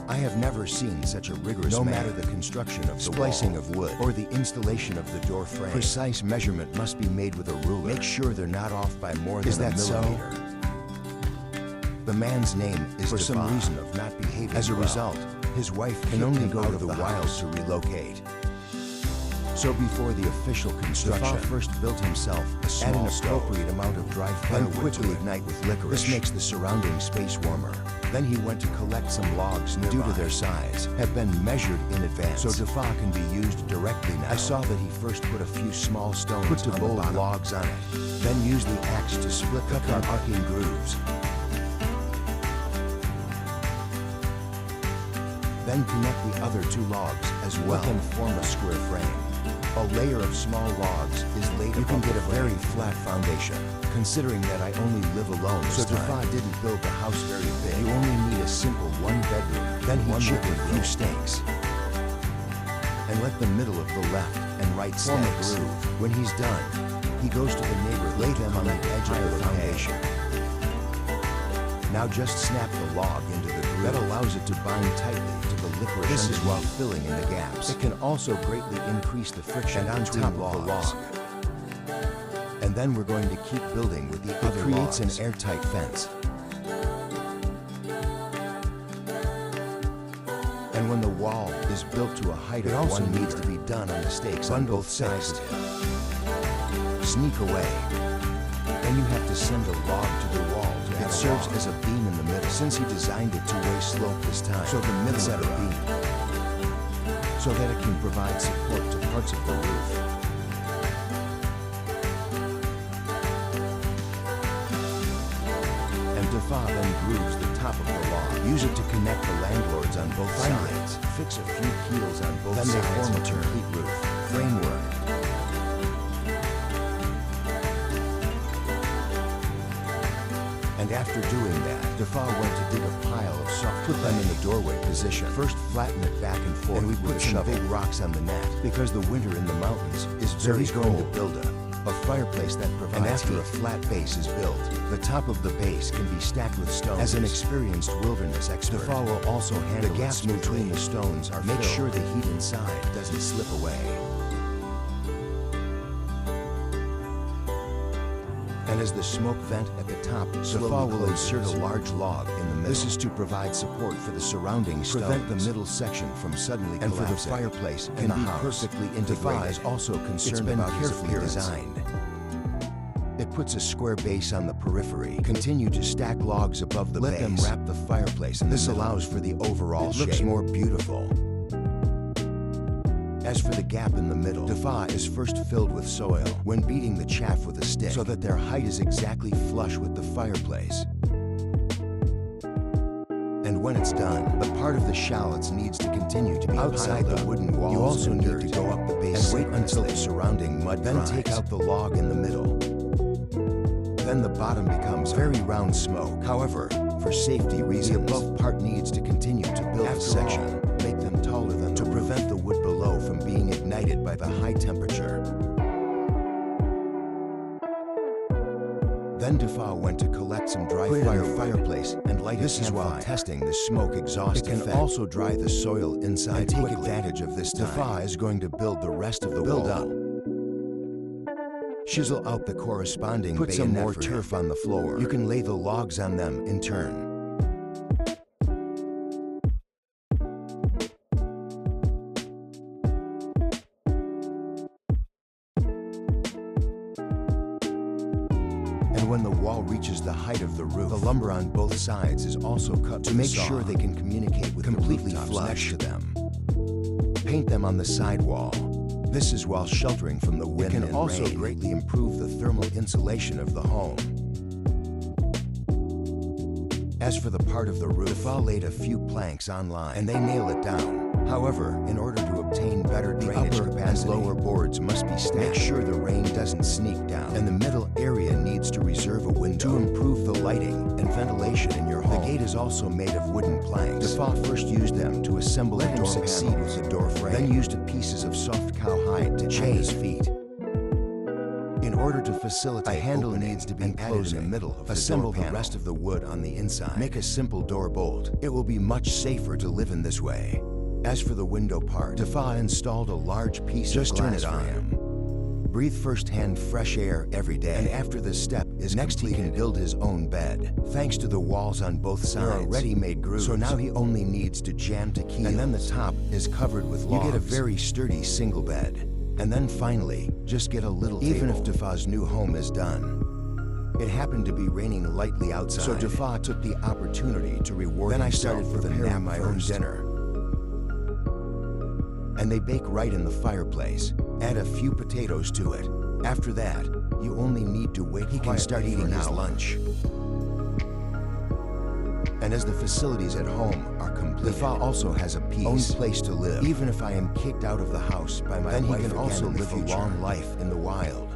I have never seen such a rigorous no matter the construction of the splicing of wood or the installation of the door frame. Precise measurement must be made with a ruler. Make sure they're not off by more than a millimeter. The man's name is for some reason of not behaving as a result, his wife can only go to the wilds to relocate. So before the official construction, first built himself a small appropriate amount of dry firewood and quickly ignite with licorice. This makes the surrounding space warmer. Then he went to collect some logs nearby. Due to their size, have been measured in advance, so Defa can be used directly now. I saw that he first put a few small stones to bold logs on it, then used the axe to split the arcing grooves. Then connect the other two logs as well and form a square frame. A layer of small logs is laid. You can get a very flat foundation, considering that I only live alone. So Defa didn't build the house very big. You only need a simple one-bedroom. Then he chipped a few stakes and let the middle of the left and right form a groove. When he's done, he goes to the neighbor, lay them on the edge of the foundation. Now just snap the log into the groove. That allows it to bind tightly to the licorice. This is while filling in the gaps. It can also greatly increase the friction on top of the log. And then we're going to keep building with the other logs. It creates an airtight fence. And when the wall is built to a height of 1 meter, needs to be done on the stakes on both sides. Sneak away. Then you have to send a log to the wall. It serves as a beam in the middle, since he designed it two-way slope this time. So the middle set a beam, so that it can provide support to parts of the roof. And Defa then grooves the top of the log. Use it to connect the landlords on both sides. Fix a few keels on both sides. Then they form a complete roof framework. And after doing that, Defa went to dig a pile of soft put them in the doorway position. First flatten it back and forth, and we put some big rocks on the net, because the winter in the mountains is very cold. Going to build a fireplace that provides heat. And after a flat base is built, the top of the base can be stacked with stones. As an experienced wilderness expert, Defa will also handle the gaps between the stones are make sure the heat inside doesn't slip away. And as the smoke vent at the top, Defa will insert a large log in the middle. This is to provide support for the surrounding stones. Prevent the middle section from suddenly collapsing. And for the fireplace can be perfectly integrated. Defa is also concerned about carefully designed. It puts a square base on the periphery. Continue to stack logs above the base. Let them wrap the fireplace in the middle. This allows for the overall shape. It looks more beautiful. As for the gap in the middle, Defa is first filled with soil when beating the chaff with a stick, so that their height is exactly flush with the fireplace. And when it's done, the part of the shallots needs to continue to be outside the wooden walls. You also need to go up the base and wait until the surrounding mud dries. Then take out the log in the middle. Then the bottom becomes very round smoke. However, for safety reasons, the above part needs to continue to build a section. Make them taller than to prevent the wood below from being ignited by the high temperature. Then Defa went to collect some dry fireplace and light his campfire. While testing the smoke exhaust effect. It can also dry the soil inside and take advantage of this time. Defa is going to build the rest of the wall. Chisel out the corresponding bayonet. Put some more turf on the floor. You can lay the logs on them in turn. When the wall reaches the height of the roof, the lumber on both sides is also cut to make sure they can communicate with completely flush to them. Paint them on the side wall. This is while sheltering from the wind and rain. It can also greatly improve the thermal insulation of the home. As for the part of the roof, Defa laid a few planks online and they nail it down. However, in order to obtain better drainage capacity, lower boards must be stacked. Make sure the rain doesn't sneak down, and the middle area needs to reserve a window to improve the lighting and ventilation in your home. The gate is also made of wooden planks. Defa first used them to assemble a door panel with the door frame, then used pieces of soft cowhide to chain his feet. In order to facilitate a handle needs to be added in the middle of assemble the rest of the wood on the inside. Make a simple door bolt. It will be much safer to live in this way. As for the window part, Defa installed a large piece of glass for him. Breathe first-hand fresh air every day, and after this step is next completed, he can build his own bed. Thanks to the walls on both sides, there are ready-made grooves, so now he only needs to jam to keels, and then the top is covered with logs. You get a very sturdy single bed. And then finally, just get a little table. Even if Defa's new home is done. It happened to be raining lightly outside, so Defa took the opportunity to reward himself. Then I started preparing my own dinner. And they bake right in the fireplace. Add a few potatoes to it. After that, you only need to wait. He can start eating his lunch. And as the facilities at home are complete, Defa also has a own place to live. Even if I am kicked out of the house by my wife, then he can also live a long life in the wild.